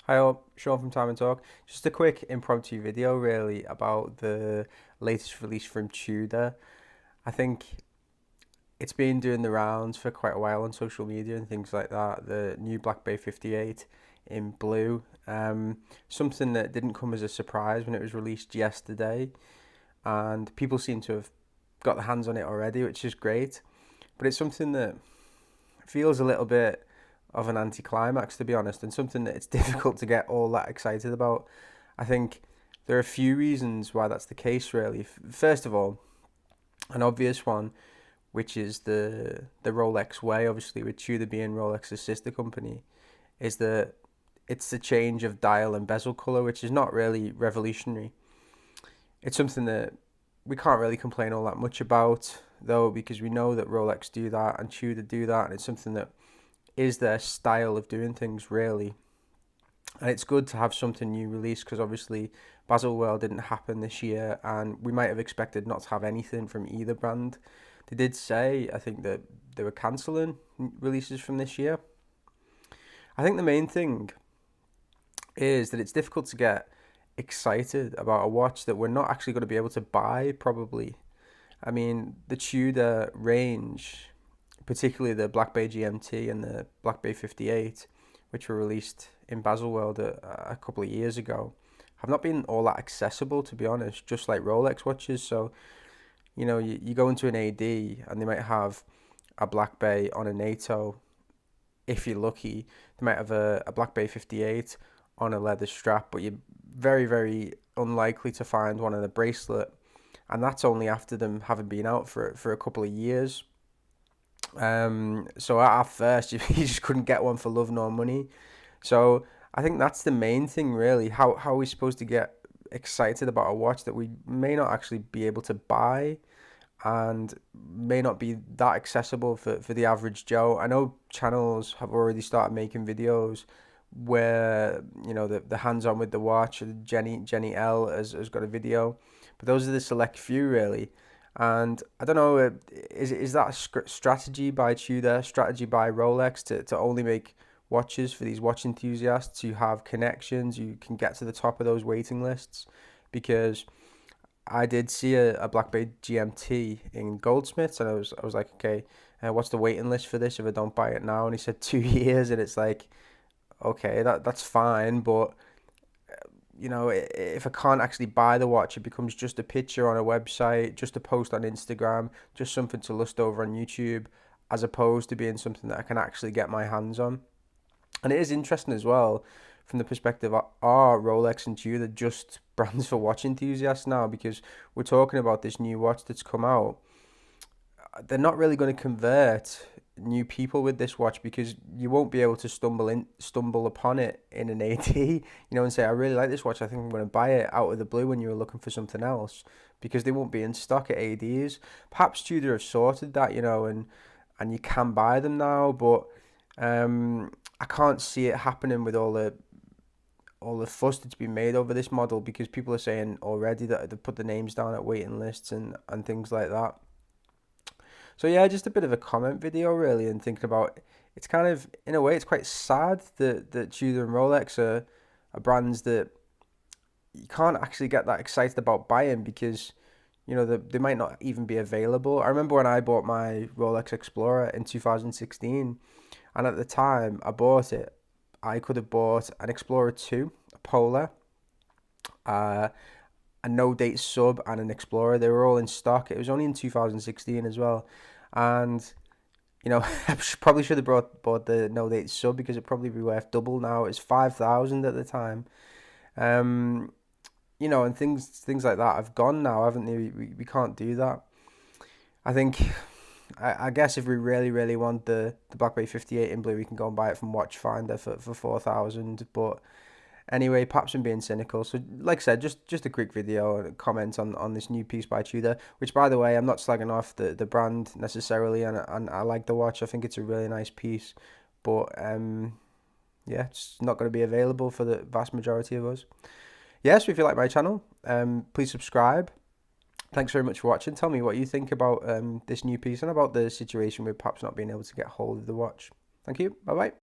Hi all, Sean from Time and Talk. Just a quick impromptu video really about the latest release from Tudor. I think it's been doing the rounds for quite a while on social media and things like that. The new Black Bay 58 in blue. Something that didn't come as a surprise when it was released yesterday, and people seem to have got their hands on it already, which is great. But it's something that feels a little bit of an anticlimax, to be honest, and something that it's difficult to get all that excited about. I think there are a few reasons why that's the case, really. First of all, an obvious one, which is the Rolex way, obviously, with Tudor being Rolex's sister company, is that it's the change of dial and bezel color, which is not really revolutionary. It's something that we can't really complain all that much about, though, because we know that Rolex do that and Tudor do that, and it's something that is their style of doing things, really. And it's good to have something new released because obviously Baselworld didn't happen this year, and we might have expected not to have anything from either brand. They did say, I think, that they were cancelling releases from this year. I think the main thing is that it's difficult to get excited about a watch that we're not actually going to be able to buy, probably. I mean, the Tudor range, particularly the Black Bay GMT and the Black Bay 58, which were released in Baselworld a couple of years ago, have not been all that accessible, to be honest, just like Rolex watches. So, you go into an AD and they might have a Black Bay on a NATO. If you're lucky, they might have a Black Bay 58 on a leather strap, but you're very, very unlikely to find one on a bracelet. And that's only after them having been out for a couple of years. So at first, you just couldn't get one for love nor money. So I think that's the main thing, really. How are we supposed to get excited about a watch that we may not actually be able to buy and may not be that accessible for the average Joe? I know channels have already started making videos where the hands on with the watch. Jenny L has got a video, but those are the select few, really. And I don't know, is that a strategy by Tudor, strategy by Rolex to only make watches for these watch enthusiasts who have connections, you can get to the top of those waiting lists? Because I did see a Black Bay GMT in Goldsmiths, and I was like, okay, what's the waiting list for this if I don't buy it now? And he said 2 years, and it's like, okay, that's fine, but if I can't actually buy the watch, it becomes just a picture on a website, just a post on Instagram, just something to lust over on YouTube, as opposed to being something that I can actually get my hands on. And it is interesting as well from the perspective of, are Rolex and Tudor just brands for watch enthusiasts now? Because we're talking about this new watch that's come out. They're not really going to convert new people with this watch because you won't be able to stumble upon it in an AD, and say, I really like this watch, I think I'm going to buy it, out of the blue when you were looking for something else, because they won't be in stock at ADs. Perhaps Tudor have sorted that, and you can buy them now, but I can't see it happening with all the fuss that's been made over this model, because people are saying already that they put the names down at waiting lists and things like that. So yeah, just a bit of a comment video, really, and thinking about, it's kind of, in a way, it's quite sad that Tudor and Rolex are brands that you can't actually get that excited about buying, because they might not even be available. I remember when I bought my Rolex Explorer in 2016, and at the time I bought it, I could have bought an Explorer 2, a Polar, uh, a no date sub, and an Explorer. They were all in stock. It was only in 2016 as well, and I probably should have bought the no date sub, because it'd probably be worth double now. It's 5,000 at the time. Um, and things like that have gone now, haven't they? We can't do that. I think, I guess if we really, really want the Black Bay 58 in blue, we can go and buy it from Watchfinder for 4,000. But anyway, perhaps I'm being cynical. So, like I said, just a quick video and a comment on this new piece by Tudor, which, by the way, I'm not slagging off the brand necessarily, and I like the watch. I think it's a really nice piece. But yeah, it's not going to be available for the vast majority of us. Yeah, so if you like my channel, please subscribe. Thanks very much for watching. Tell me what you think about this new piece and about the situation with perhaps not being able to get hold of the watch. Thank you. Bye bye.